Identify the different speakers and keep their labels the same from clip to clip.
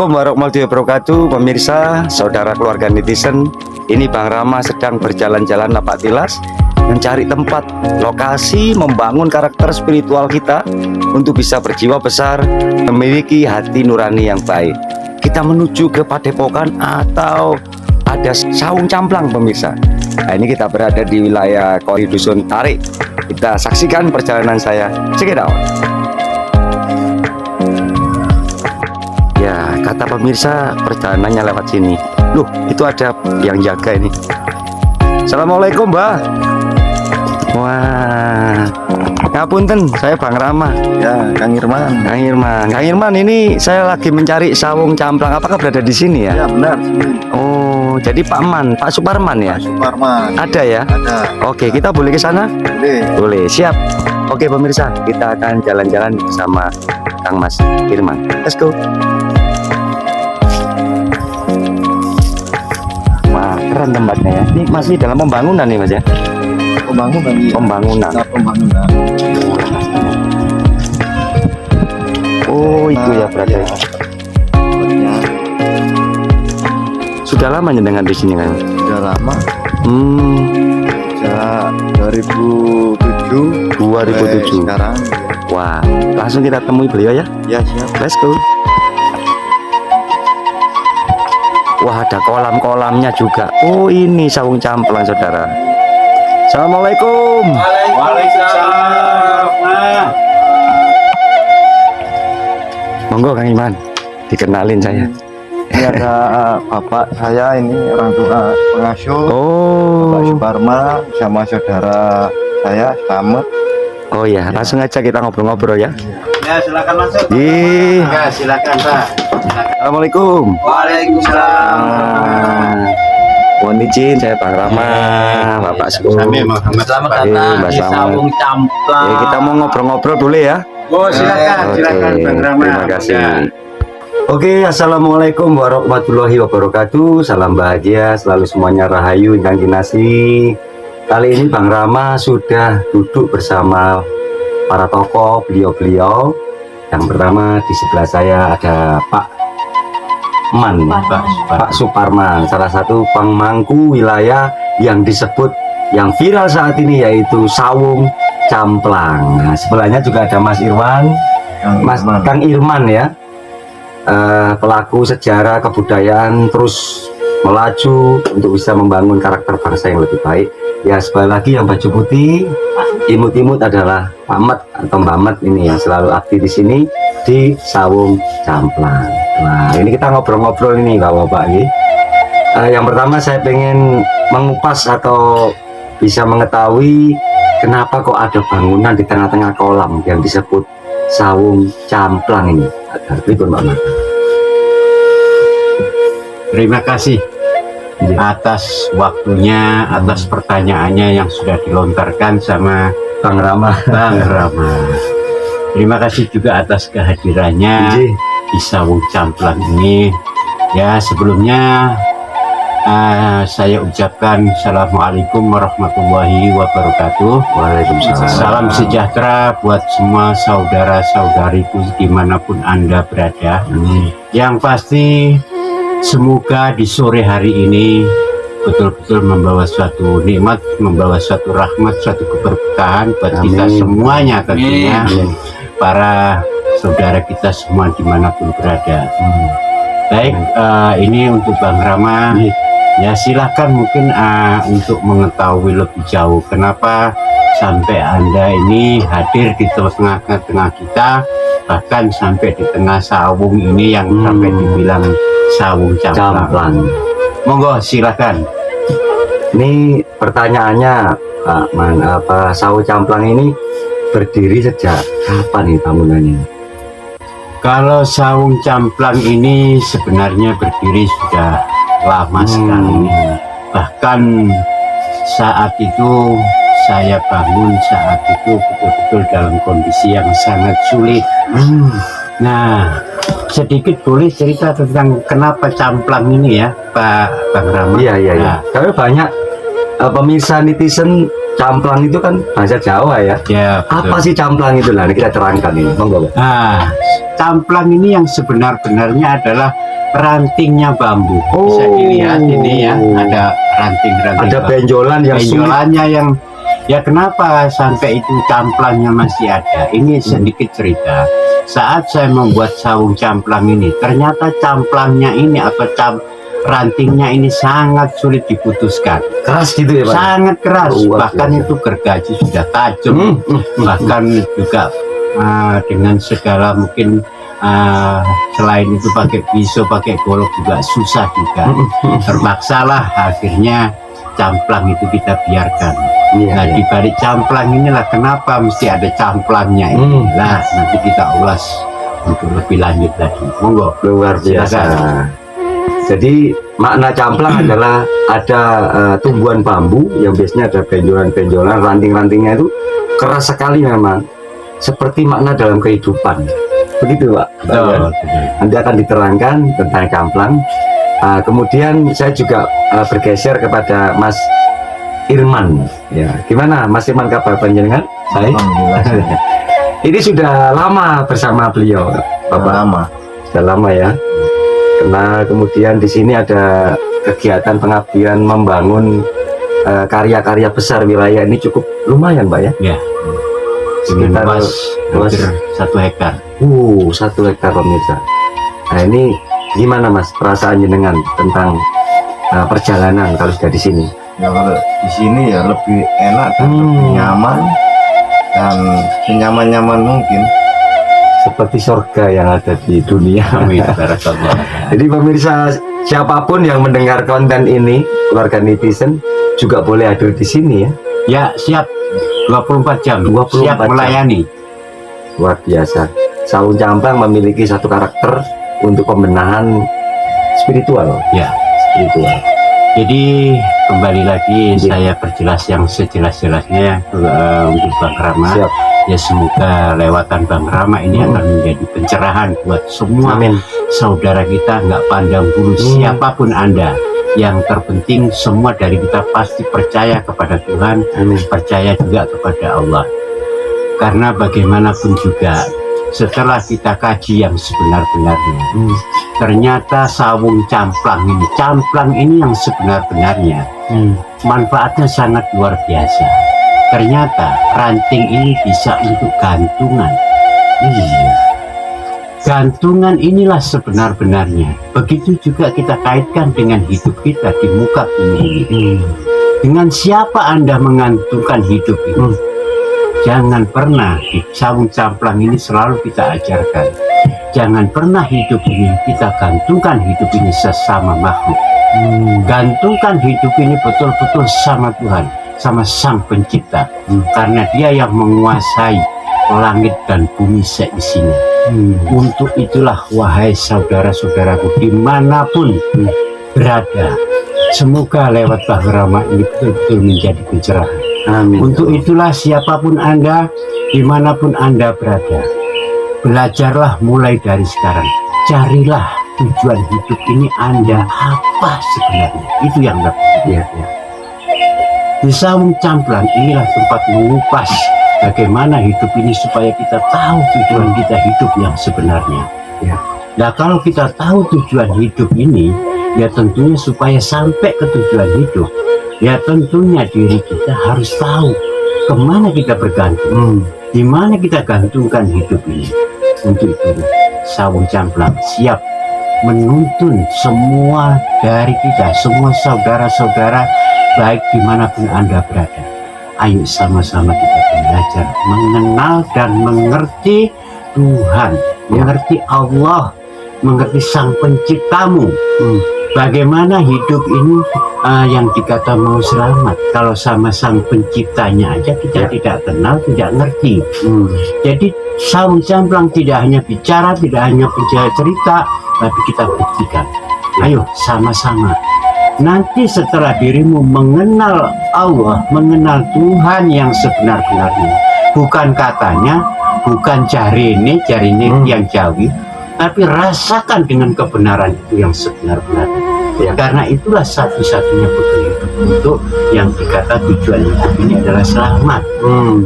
Speaker 1: Assalamualaikum warahmatullahi wabarakatuh. Pemirsa, saudara keluarga netizen, ini Bang Rama sedang berjalan-jalan napak tilas mencari tempat lokasi membangun karakter spiritual kita untuk bisa berjiwa besar, memiliki hati nurani yang baik. Kita menuju ke padepokan atau ada saung camplang, pemirsa. Nah, ini kita berada di wilayah Kori Dusun Tarik. Kita saksikan perjalanan saya. Check it out. Ya, kata pemirsa perjalanannya lewat sini. Loh, itu ada yang jaga ini. Assalamualaikum, Mbak. Wah, ngapunten, saya Bang Rama.
Speaker 2: Ya, Kang Irman.
Speaker 1: Kang Irman, ini saya lagi mencari saung camplang. Apakah berada di sini ya?
Speaker 2: Ya, benar.
Speaker 1: Oh, jadi Pak Suparman ya?
Speaker 2: Pak Suparman.
Speaker 1: Ada ya?
Speaker 2: Ada.
Speaker 1: Oke, kita boleh ke sana?
Speaker 2: Boleh.
Speaker 1: Boleh, siap. Oke pemirsa, kita akan jalan-jalan bersama Kang Mas Irman. Let's go. Wah, keren tempatnya ya. Ini masih dalam pembangunan nih Mas ya?
Speaker 2: Pembangunan. Iya.
Speaker 1: Pembangunan.
Speaker 2: Nah, pembangunan.
Speaker 1: Oh, itu ya berarti.
Speaker 2: Ya. Tempatnya
Speaker 1: Sudah lama dengan di sini kan?
Speaker 2: sudah lama. Sejak 2007.
Speaker 1: 2007.
Speaker 2: Sekarang.
Speaker 1: Wah, langsung kita temui beliau ya.
Speaker 2: Ya, siap.
Speaker 1: Let's go. Wah, ada kolam-kolamnya juga. Oh, ini saung camplang, saudara. Assalamualaikum.
Speaker 2: Waalaikumsalam.
Speaker 1: Monggo Kang Iman, dikenalin saya.
Speaker 2: Ini ada bapak saya, ini orang tua pengasuh. Pak
Speaker 1: Oh,
Speaker 2: Suparman sama saudara saya Slamet.
Speaker 1: oh ya, langsung aja kita ngobrol-ngobrol ya.
Speaker 3: Ya, silakan masuk.
Speaker 1: Ih,
Speaker 3: Ya, silakan, Pak.
Speaker 1: Assalamualaikum.
Speaker 3: Waalaikumsalam.
Speaker 1: Mohon izin, saya Bang Rama, Bapak Suku.
Speaker 3: Kami Muhammad selamat datang
Speaker 1: Mbak
Speaker 3: di
Speaker 1: Slamet.
Speaker 3: Saung Camplang.
Speaker 1: Ya, kita mau ngobrol-ngobrol dulu ya.
Speaker 3: Oh, silakan,
Speaker 1: Oke,
Speaker 3: silakan Bang Rama.
Speaker 1: terima kasih.
Speaker 3: Ya.
Speaker 1: Oke, assalamualaikum warahmatullahi wabarakatuh. Salam bahagia, selalu semuanya rahayu, ingkang kinasih. Kali ini Bang Rama sudah duduk bersama para tokoh beliau-beliau. Yang pertama di sebelah saya ada Pak Suparman, salah satu pemangku wilayah yang disebut yang viral saat ini yaitu saung camplang. Nah, sebelahnya juga ada Mas Irwan, Kang Irman ya. Pelaku sejarah kebudayaan terus melaju untuk bisa membangun karakter bangsa yang lebih baik. Ya, sebelah lagi yang baju putih imut-imut adalah Pak Mat atau Mbak Mat ini yang selalu aktif di sini di saung camplang. Nah, ini kita ngobrol-ngobrol ini Bapak-bapak ini. Yang pertama saya pengen mengupas atau bisa mengetahui kenapa kok ada bangunan di tengah-tengah kolam yang disebut saung camplang ini. Berikut Mbak Mat.
Speaker 3: Terima kasih atas waktunya, atas pertanyaannya yang sudah dilontarkan sama
Speaker 1: Bang Rama.
Speaker 3: Bang Rama. Terima kasih juga atas kehadirannya
Speaker 1: Iji.
Speaker 3: di Saung Camplang ini. Ya, sebelumnya saya ucapkan Assalamualaikum warahmatullahi wabarakatuh.
Speaker 1: Waalaikumsalam.
Speaker 3: Salam sejahtera buat semua saudara-saudariku dimanapun Anda berada. Yang pasti semoga di sore hari ini betul-betul membawa suatu nikmat, membawa suatu rahmat, suatu keberkahan buat kita
Speaker 1: Amin.
Speaker 3: semuanya tentunya. Para saudara kita semua dimanapun berada. Baik, ini untuk Bang Rama. Ya, silakan mungkin untuk mengetahui lebih jauh kenapa sampai Anda ini hadir di tengah-tengah kita, bahkan sampai di tengah saung ini yang sampai dibilang saung camplang. Monggo silakan.
Speaker 1: Ini pertanyaannya Pak Man, saung camplang ini berdiri sejak kapan nih bangunannya?
Speaker 3: Kalau saung camplang ini sebenarnya berdiri sudah lama sekali. Bahkan saat itu saya bangun saat itu betul-betul dalam kondisi yang sangat sulit. Nah, sedikit boleh cerita tentang kenapa camplang ini ya, Pak Bang Rama?
Speaker 1: Iya.
Speaker 3: Nah,
Speaker 1: Karena banyak pemirsa netizen, camplang itu kan bahasa Jawa ya.
Speaker 3: ya, betul.
Speaker 1: Apa sih camplang itu? Nah, ini kita terangkan ini. Monggo.
Speaker 3: Nah, camplang ini yang sebenar-benarnya adalah rantingnya bambu. Bisa dilihat ini ya, ada ranting-ranting.
Speaker 1: Ada
Speaker 3: bambu.
Speaker 1: benjolan yang sulit.
Speaker 3: Benjolannya yang ya kenapa sampai itu camplangnya masih ada? Ini sedikit cerita. Saat saya membuat saung camplang ini, ternyata camplangnya ini atau rantingnya ini sangat sulit diputuskan.
Speaker 1: Keras gitu ya Pak?
Speaker 3: Sangat keras,
Speaker 1: Luar
Speaker 3: bahkan
Speaker 1: biasa.
Speaker 3: itu gergaji sudah tajam, bahkan juga dengan segala mungkin selain itu pakai pisau, pakai golok juga susah juga. Terpaksalah akhirnya camplang itu kita biarkan.
Speaker 1: Iya,
Speaker 3: Nah
Speaker 1: iya.
Speaker 3: di balik camplang inilah kenapa mesti ada camplangnya ini. Nah nanti kita ulas untuk lebih lanjut lagi. Monggo.
Speaker 1: Luar biasa.
Speaker 3: Silakan.
Speaker 1: Jadi makna camplang adalah ada tumbuhan bambu yang biasanya ada benjolan-benjolan, ranting-rantingnya itu keras sekali memang. Seperti makna dalam kehidupan. Begitu Pak?
Speaker 3: Betul.
Speaker 1: Nanti akan diterangkan tentang camplang. Kemudian saya juga bergeser kepada Mas Irman. Ya, gimana Mas Irman kabar panjenengan? Baik.
Speaker 2: Alhamdulillah.
Speaker 1: Ini sudah lama bersama beliau, Bapak.
Speaker 2: Lama.
Speaker 1: Sudah lama ya. Karena kemudian di sini ada kegiatan pengabdian membangun karya-karya besar wilayah ini cukup lumayan Pak ya.
Speaker 3: Ya. Dengan
Speaker 1: Sekitar
Speaker 3: luas hampir 1 hektar.
Speaker 1: 1 hektar pemirsa. Nah ini gimana Mas perasaan jenengan tentang perjalanan kalau sudah di sini?
Speaker 2: Ya kalau di sini ya lebih enak dan lebih nyaman dan senyaman-nyaman mungkin.
Speaker 1: Seperti surga yang ada di dunia.
Speaker 3: Amin. Barakallah.
Speaker 1: Jadi pemirsa siapapun yang mendengar konten ini, keluarga netizen juga boleh hadir di sini ya.
Speaker 3: Ya siap 24 jam
Speaker 1: 24
Speaker 3: siap
Speaker 1: jam.
Speaker 3: melayani.
Speaker 1: Luar biasa. Saung camplang memiliki satu karakter untuk pembenahan spiritual.
Speaker 3: Ya.
Speaker 1: Spiritual.
Speaker 3: Jadi kembali lagi
Speaker 1: Iya.
Speaker 3: saya perjelas yang sejelas-jelasnya untuk Bang Rama.
Speaker 1: Siap.
Speaker 3: Ya semoga lewatan Bang Rama ini akan menjadi pencerahan buat semua
Speaker 1: Amin.
Speaker 3: saudara kita, nggak pandang bulu siapapun Anda. Yang terpenting semua dari kita pasti percaya kepada Tuhan,
Speaker 1: Amin.
Speaker 3: percaya juga kepada Allah. Karena bagaimanapun juga setelah kita kaji yang sebenar-benarnya, ternyata saung camplang ini yang sebenar-benarnya manfaatnya sangat luar biasa. Ternyata ranting ini bisa untuk gantungan. Iya. Gantungan inilah sebenar-benarnya. Begitu juga kita kaitkan dengan hidup kita di muka bumi ini. Dengan siapa Anda menggantungkan hidup ini? Jangan pernah di saung camplang ini selalu kita ajarkan. Jangan pernah hidup ini kita gantungkan hidup ini sesama makhluk. Gantungkan hidup ini betul-betul sama Tuhan, sama Sang Pencipta, karena Dia yang menguasai langit dan bumi seisinya. Untuk itulah wahai saudara-saudaraku dimanapun berada, semoga lewat Bang Rama ini betul-betul menjadi pencerahan.
Speaker 1: Amin.
Speaker 3: Untuk itulah siapapun Anda, dimanapun Anda berada, belajarlah mulai dari sekarang. Carilah tujuan hidup ini Anda apa sebenarnya. Itu yang
Speaker 1: Ya, ya.
Speaker 3: di saung camplang inilah tempat mengupas bagaimana hidup ini supaya kita tahu tujuan kita hidup yang sebenarnya.
Speaker 1: Ya.
Speaker 3: Nah kalau kita tahu tujuan hidup ini, ya tentunya supaya sampai ke tujuan hidup, ya tentunya diri kita harus tahu kemana kita bergantung, di mana kita gantungkan hidup ini. Untuk itu saung camplang siap menuntun semua dari kita, semua saudara-saudara baik dimanapun Anda berada. Ayo sama-sama kita belajar mengenal dan mengerti Tuhan, mengerti Allah, mengerti Sang Penciptamu. Bagaimana hidup ini yang dikata mau selamat, kalau sama Sang Penciptanya aja kita tidak kenal, tidak ngerti. Jadi saung camplang tidak hanya bicara, tidak hanya bicara cerita, tapi kita buktikan. Ayo sama-sama. Nanti setelah dirimu mengenal Allah, mengenal Tuhan yang sebenar-benarnya, bukan katanya, bukan jari ini yang jauh, tapi rasakan dengan kebenaran itu yang sebenar-benarnya. Ya, karena itulah satu-satunya bekal hidup untuk yang dikata tujuan hidup ini adalah selamat.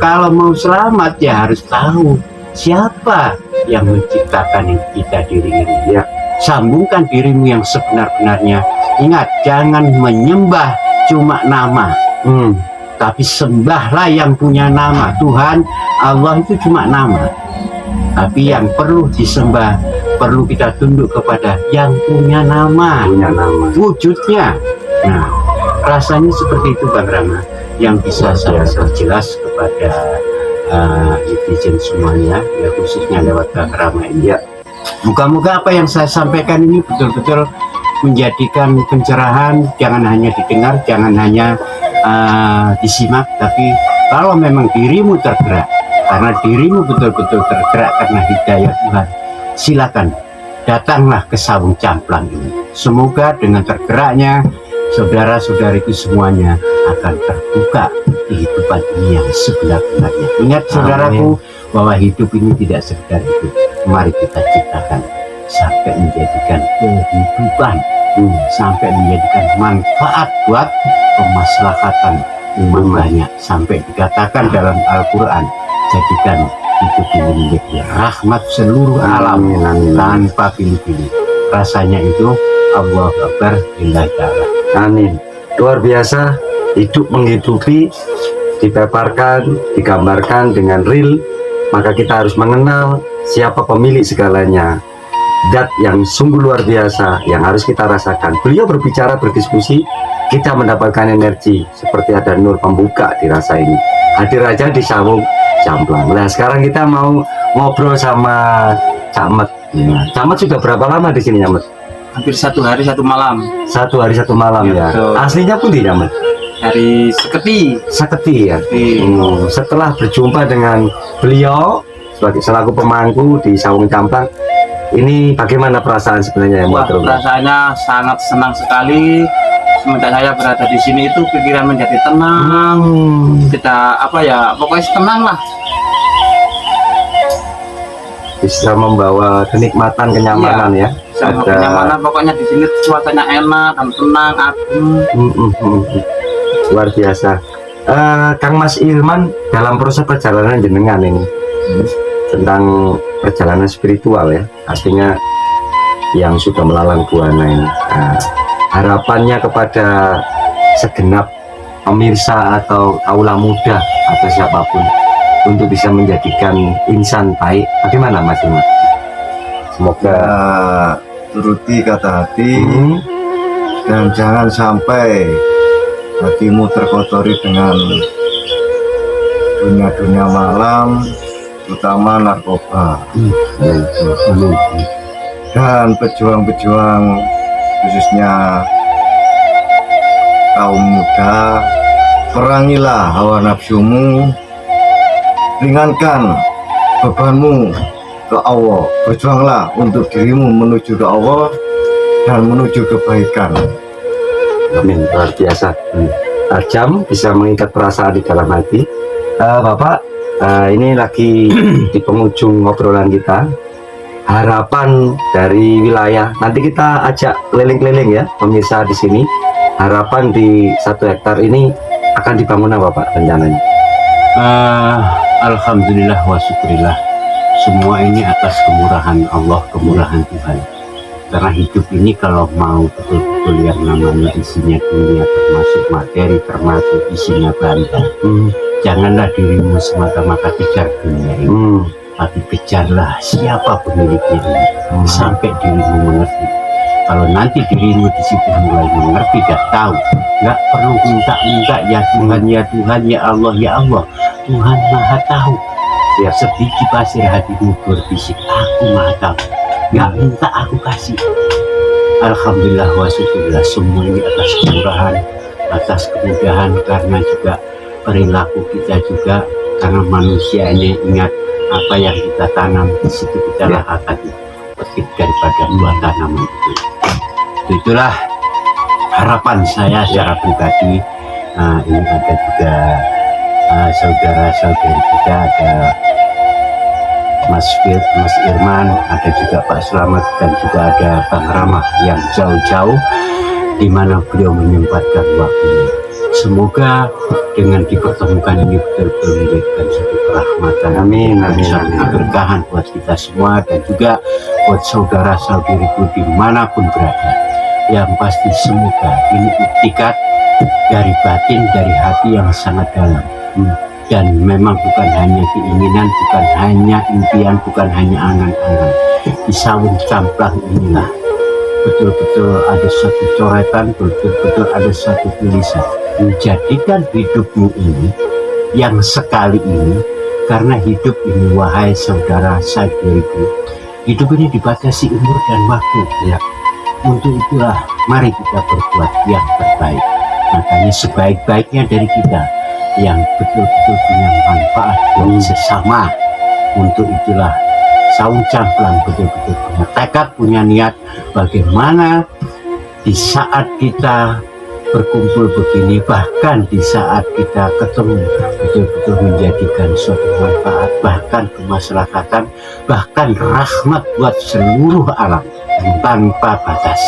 Speaker 3: Kalau mau selamat ya harus tahu siapa yang menciptakan kita diri ini.
Speaker 1: Ya.
Speaker 3: sambungkan dirimu yang sebenar-benarnya. Ingat, jangan menyembah cuma nama, tapi sembahlah yang punya nama. Tuhan Allah itu cuma nama, tapi yang perlu disembah, perlu kita tunduk kepada yang punya nama, wujudnya. Nah, rasanya seperti itu Bang Rama yang bisa saya perjelas kepada netizen semuanya, ya khususnya lewat Bang Rama ini. Ya, moga-moga apa yang saya sampaikan ini betul-betul menjadikan pencerahan, jangan hanya didengar, jangan hanya disimak, tapi kalau memang dirimu tergerak, karena dirimu betul-betul tergerak karena hidayah Tuhan, silakan datanglah ke Sawung Camplang ini. Semoga dengan tergeraknya saudara-saudariku semuanya akan terbuka kehidupan ini yang sebenar-benarnya. Ingat saudaraku, bahwa hidup ini tidak sekedar hidup. Mari kita ciptakan sampai menjadikan kehidupan, sampai menjadikan manfaat buat kemaslahatan umat banyak, sampai dikatakan dalam Al-Quran, jadikan hidup ini menjadi rahmat seluruh alam tanpa pilih-pilih. Rasanya itu Allahu Akbar lillahi ta'ala.
Speaker 1: Amin. Luar biasa, hidup menghidupi, dipaparkan, digambarkan dengan real. Maka kita harus mengenal siapa pemilik segalanya, zat yang sungguh luar biasa yang harus kita rasakan. Beliau berbicara, berdiskusi, kita mendapatkan energi seperti ada nur pembuka dirasa ini. Hadir aja di Sawung Camplang. Nah, sekarang kita mau ngobrol sama Cak Met. Cak Met sudah berapa lama di sini, Cak Met?
Speaker 4: Hampir 1 hari 1 malam.
Speaker 1: 1 hari 1 malam ya.
Speaker 4: Betul.
Speaker 1: Aslinya pun di Cak Met?
Speaker 4: Dari Seketi.
Speaker 1: Seketi ya. Setelah berjumpa dengan beliau sebagai selaku pemangku di Sawung Camplang, ini bagaimana perasaan sebenarnya yang
Speaker 4: Wah,
Speaker 1: buat
Speaker 4: perasaannya sangat senang sekali. Semenjak saya berada di sini itu pikiran menjadi tenang. Kita pokoknya tenang lah.
Speaker 1: Bisa membawa kenikmatan, kenyamanan ya.
Speaker 4: Sama kenyamanan, pokoknya di sini suasananya enak dan tenang, adem.
Speaker 1: Luar biasa. Kang Mas Ilman, dalam proses perjalanan jenengan ini tentang perjalanan spiritual ya, artinya yang sudah melalang buana ini, harapannya kepada segenap pemirsa atau kaula muda atau siapapun untuk bisa menjadikan insan baik, bagaimana Mas Ilman? Semoga
Speaker 2: turuti kata hati dan jangan sampai hatimu terkotori dengan dunia-dunia malam, terutama narkoba. Dan pejuang-pejuang khususnya kaum muda, perangilah hawa nafsumu, ringankan bebanmu ke Allah, berjuanglah untuk dirimu menuju ke Allah dan menuju kebaikan.
Speaker 1: Amin, luar biasa. Tajam, bisa mengikat perasaan di dalam hati. Bapak, ini lagi di penghujung obrolan kita. Harapan dari wilayah, nanti kita ajak keliling-keliling ya pemirsa di sini. Harapan di 1 hektar ini akan dibangun apa Pak rencananya?
Speaker 3: Alhamdulillah wa syukurillah, semua ini atas kemurahan Allah, kemurahan Tuhan. Karena hidup ini kalau mau betul-betul yang namanya isinya dunia, termasuk materi, termasuk isinya benda, janganlah dirimu semata-mata kejar dunia ini, tapi kejarlah siapa pemiliknya ini, sampai dirimu mengerti. Kalau nanti dirimu di situ mulai mengerti dan tahu, nggak perlu minta-minta, ya Tuhan, ya Tuhan, ya Allah, ya Allah, Tuhan Maha Tahu. Ya, sedikit pasir hatimu berbisik, aku Maha Tahu, nggak minta aku kasih. Alhamdulillah wa syukurillah, semua ini atas kemurahan, atas kemudahan, karena juga perilaku kita juga, karena manusia ini ingat apa yang kita tanam di situ kita lakukan, petik daripada dua tanaman itu. Itulah harapan saya secara pribadi. Ini ada juga saudara-saudari kita, ada Mas Irman, ada juga Pak Slamet, dan juga ada Bang Rama yang jauh-jauh di mana beliau menyempatkan waktunya. Semoga dengan dipertemukan ini betul-betul menjadikan satu kerahmatan,
Speaker 1: amin,
Speaker 3: satu keberkahan buat kita semua, dan juga buat saudara-saudariku dimanapun berada. Yang pasti semoga ini iktikat dari batin, dari hati yang sangat dalam. Dan memang bukan hanya keinginan, bukan hanya impian, bukan hanya angan-angan. Di Sawung Camplang inilah betul-betul ada satu coretan, betul-betul ada satu tulisan. Menjadikan hidupmu ini, yang sekali ini, karena hidup ini, wahai saudara-saudariku, hidup ini dibatasi umur dan waktu. Ya. Untuk itulah mari kita berbuat yang terbaik. Makanya sebaik-baiknya dari kita yang betul-betul punya manfaat buat sesama. Untuk itulah Sawung Camplang betul-betul punya tekad, punya niat bagaimana di saat kita berkumpul begini, bahkan di saat kita ketemu, betul-betul menjadikan suatu manfaat, bahkan kemaslahatan, bahkan rahmat buat seluruh alam tanpa batas,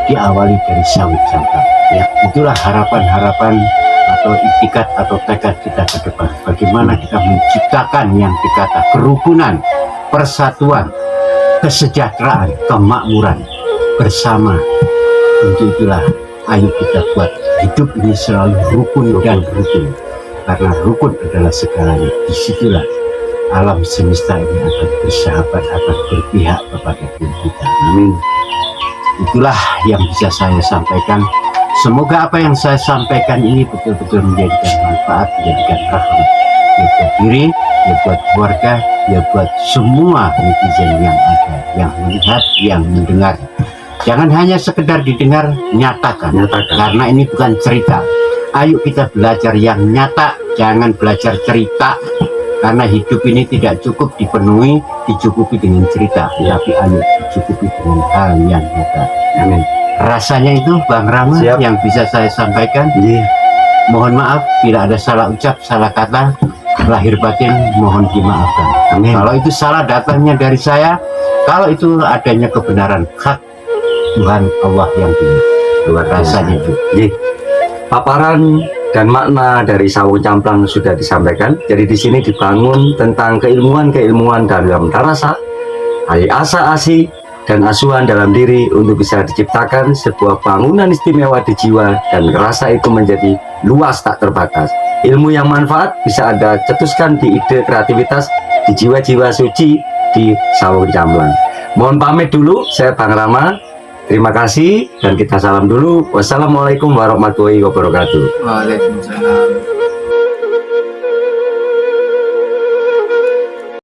Speaker 3: diawali dari Sawung Camplang. Ya, itulah harapan-harapan atau iktikat atau tekad kita ke depan. Bagaimana kita menciptakan yang dikata kerukunan, persatuan, kesejahteraan, kemakmuran bersama. Untuk itulah ayo kita buat hidup ini selalu rukun dan rukun, karena rukun adalah segalanya. Disitulah alam semesta ini akan bersahabat, akan berpihak kepada diri kita. Amin. Itulah yang bisa saya sampaikan. Semoga apa yang saya sampaikan ini betul-betul menjadikan manfaat, menjadikan rahmat, ya buat diri, ya buat keluarga, ya buat semua netizen yang ada, yang melihat, yang mendengar. Jangan hanya sekedar didengar, nyatakan. Karena ini bukan cerita. Ayo kita belajar yang nyata, jangan belajar cerita. Karena hidup ini tidak cukup dipenuhi, dicukupi dengan cerita, tapi ayo dicukupi dengan hal yang nyata. Amin. Rasanya itu Bang Rama yang bisa saya sampaikan. Mohon maaf bila ada salah ucap, salah kata, lahir batin mohon dimaafkan. Amin. Kalau itu salah datangnya dari saya, kalau itu adanya kebenaran hak Tuhan Allah yang punya. Luar rasanya itu.
Speaker 1: Paparan dan makna dari Sawung Camplang sudah disampaikan. Jadi di sini dibangun tentang keilmuan dalam darasa, asa asi dan asuhan dalam diri untuk bisa diciptakan sebuah bangunan istimewa di jiwa, dan rasa itu menjadi luas tak terbatas. Ilmu yang manfaat bisa Anda cetuskan di ide kreativitas di jiwa-jiwa suci di Sawung Camplang. Mohon pamit dulu, saya Bang Rama. Terima kasih dan kita salam dulu. Wassalamualaikum warahmatullahi wabarakatuh.
Speaker 4: Waalaikumsalam.